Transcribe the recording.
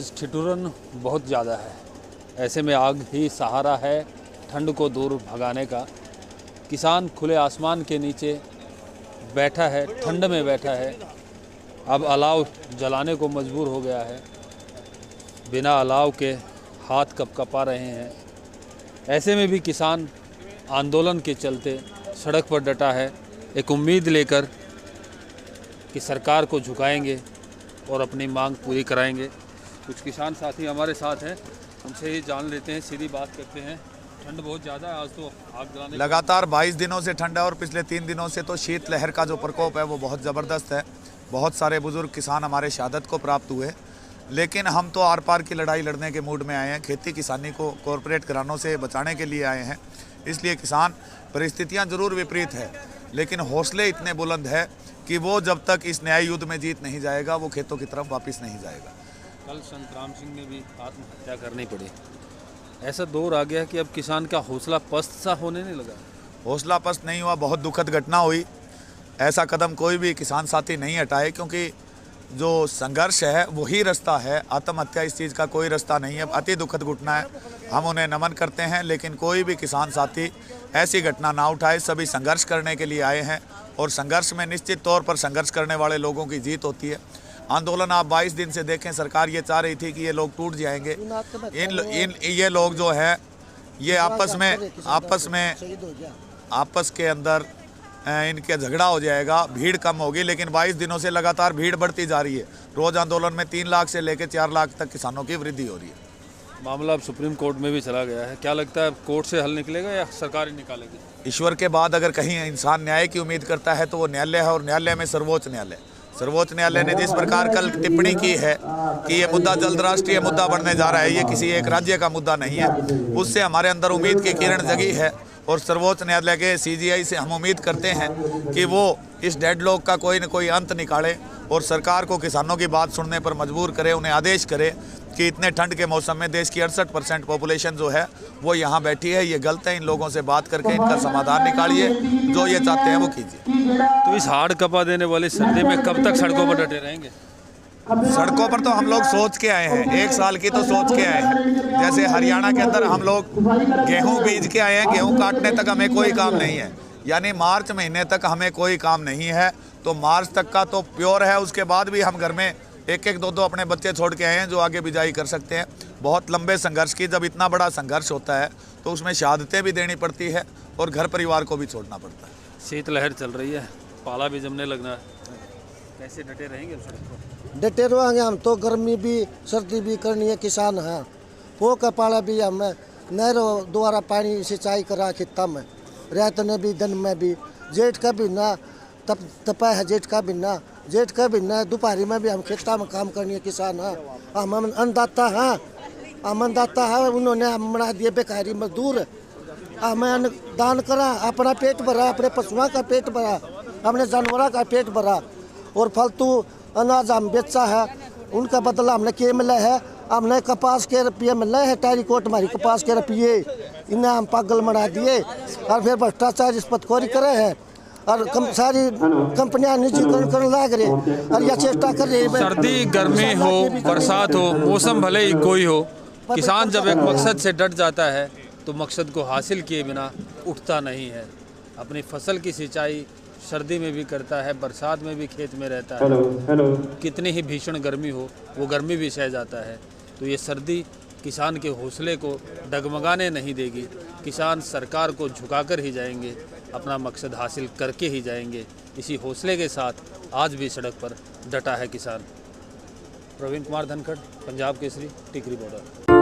आज ठिठुरन बहुत ज़्यादा है। ऐसे में आग ही सहारा है ठंड को दूर भगाने का। किसान खुले आसमान के नीचे बैठा है, ठंड में बैठा है। अब अलाव जलाने को मजबूर हो गया है। बिना अलाव के हाथ कपकपा रहे हैं। ऐसे में भी किसान आंदोलन के चलते सड़क पर डटा है, एक उम्मीद लेकर कि सरकार को झुकाएंगे और अपनी मांग पूरी कराएंगे। कुछ किसान साथी हमारे साथ हैं, उनसे ही जान लेते हैं, सीधी बात करते हैं। ठंड बहुत ज़्यादा है, आज तो आग जलाने लगातार 22 दिनों से ठंड है और पिछले 3 दिनों से तो शीत लहर का जो प्रकोप है वो बहुत ज़बरदस्त है। बहुत सारे बुजुर्ग किसान हमारे शहादत को प्राप्त हुए, लेकिन हम तो आर पार की लड़ाई लड़ने के मूड में आए हैं। खेती किसानी को कॉरपोरेट घरानों से बचाने के लिए आए हैं। इसलिए किसान परिस्थितियां जरूर विपरीत है, लेकिन हौसले इतने बुलंद है कि वो जब तक इस न्याय युद्ध में जीत नहीं जाएगा वो खेतों की तरफ वापस नहीं जाएगा। कल संत राम सिंह ने भी आत्महत्या करनी पड़ी। ऐसा दौर आ गया कि अब किसान का हौसला पस्त सा होने नहीं लगा। हौसला पस्त नहीं हुआ, बहुत दुखद घटना हुई। ऐसा कदम कोई भी किसान साथी नहीं हटाए, क्योंकि जो संघर्ष है वही रास्ता है। आत्महत्या इस चीज़ का कोई रास्ता नहीं है। अति दुखद घटना है, हम उन्हें नमन करते हैं, लेकिन कोई भी किसान साथी ऐसी घटना ना उठाए। सभी संघर्ष करने के लिए आए हैं और संघर्ष में निश्चित तौर पर संघर्ष करने वाले लोगों की जीत होती है। आंदोलन आप 22 दिन से देखें, सरकार ये चाह रही थी कि ये लोग टूट जाएंगे। ये लोग जो है ये आपस के अंदर इनके झगड़ा हो जाएगा, भीड़ कम होगी, लेकिन 22 दिनों से लगातार भीड़ बढ़ती जा रही है। रोज आंदोलन में 3 लाख से लेकर 4 लाख तक किसानों की वृद्धि हो रही है। मामला अब सुप्रीम कोर्ट में भी चला गया है। क्या लगता है, कोर्ट से हल निकलेगा या सरकार ही निकालेगी? ईश्वर के बाद अगर कहीं इंसान न्याय की उम्मीद करता है तो वो न्यायालय है, और न्यायालय में सर्वोच्च न्यायालय ने जिस प्रकार कल टिप्पणी की है कि ये मुद्दा जल्द राष्ट्रीय मुद्दा बनने जा रहा है, ये किसी एक राज्य का मुद्दा नहीं है, उससे हमारे अंदर उम्मीद की किरण जगी है। और सर्वोच्च न्यायालय के CGI से हम उम्मीद करते हैं कि वो इस डेडलॉक का कोई न कोई अंत निकाले और सरकार को किसानों की बात सुनने पर मजबूर करे, उन्हें आदेश करे कि इतने ठंड के मौसम में देश की 68% पॉपुलेशन जो है वो यहाँ बैठी है, ये गलत है। इन लोगों से बात करके इनका समाधान निकालिए, जो ये चाहते हैं वो कीजिए। तो इस हाड़ कपा देने वाली सर्दी में कब तक सड़कों पर डटे रहेंगे? सड़कों पर तो हम लोग सोच के आए हैं, 1 साल की तो सोच के आए हैं। जैसे हरियाणा के अंदर हम लोग गेहूं बीज के आए हैं, गेहूं काटने तक हमें कोई काम नहीं है, यानी मार्च महीने तक हमें कोई काम नहीं है, तो मार्च तक का तो प्योर है। उसके बाद भी हम घर में 1-1, 2-2 अपने बच्चे छोड़ के आए हैं जो आगे बिजाई कर सकते हैं। बहुत लंबे संघर्ष की, जब इतना बड़ा संघर्ष होता है तो उसमें शहादतें भी देनी पड़ती है और घर परिवार को भी छोड़ना पड़ता है। शीतलहर चल रही है, पाला भी जमने लगना है, कैसे डटे रहेंगे सड़क पर? डटे रहेंगे हम तो, गर्मी भी सर्दी भी करनी है। किसान हैं वो कपाला भी हमें नहरों द्वारा पानी सिंचाई करा खेता में, रात ने भी दिन में भी, जेठ का भी ना तपा है, जेठ का भी ना दोपहरी में भी हम खेता में काम करनी है। किसान है, हम अन्नदाता है, उन्होंने हम बना दिए बेकारी मजदूर। हमें दान करा, अपना पेट भरा, अपने पशुओं का पेट भरा, अपने जानवरों का पेट भरा, और फालतू अनाज हम बेचा है, उनका बदला हमने क्या मिला है? हमने कपास के रुपये मिले हैं, टेरिकोट हमारी कपास के रुपये, इन्हें हम पागल बना दिए और फिर भ्रष्टाचार रिश्वतखोरी करे हैं और सारी कंपनियां निजीकरण करने लग रही और यह चेष्टा कर रही है। सर्दी गर्मी हो, बरसात हो, मौसम भले ही कोई हो, किसान जब एक मकसद से डट जाता है तो मकसद को हासिल किए बिना उठता नहीं है। अपनी फसल की सिंचाई सर्दी में भी करता है, बरसात में भी खेत में रहता है। कितनी ही भीषण गर्मी हो, वो गर्मी भी सह जाता है। तो ये सर्दी किसान के हौसले को डगमगाने नहीं देगी। किसान सरकार को झुकाकर ही जाएंगे, अपना मकसद हासिल करके ही जाएंगे। इसी हौसले के साथ आज भी सड़क पर डटा है किसान। प्रवीण कुमार धनखड़, पंजाब केसरी, टिकरी बॉर्डर।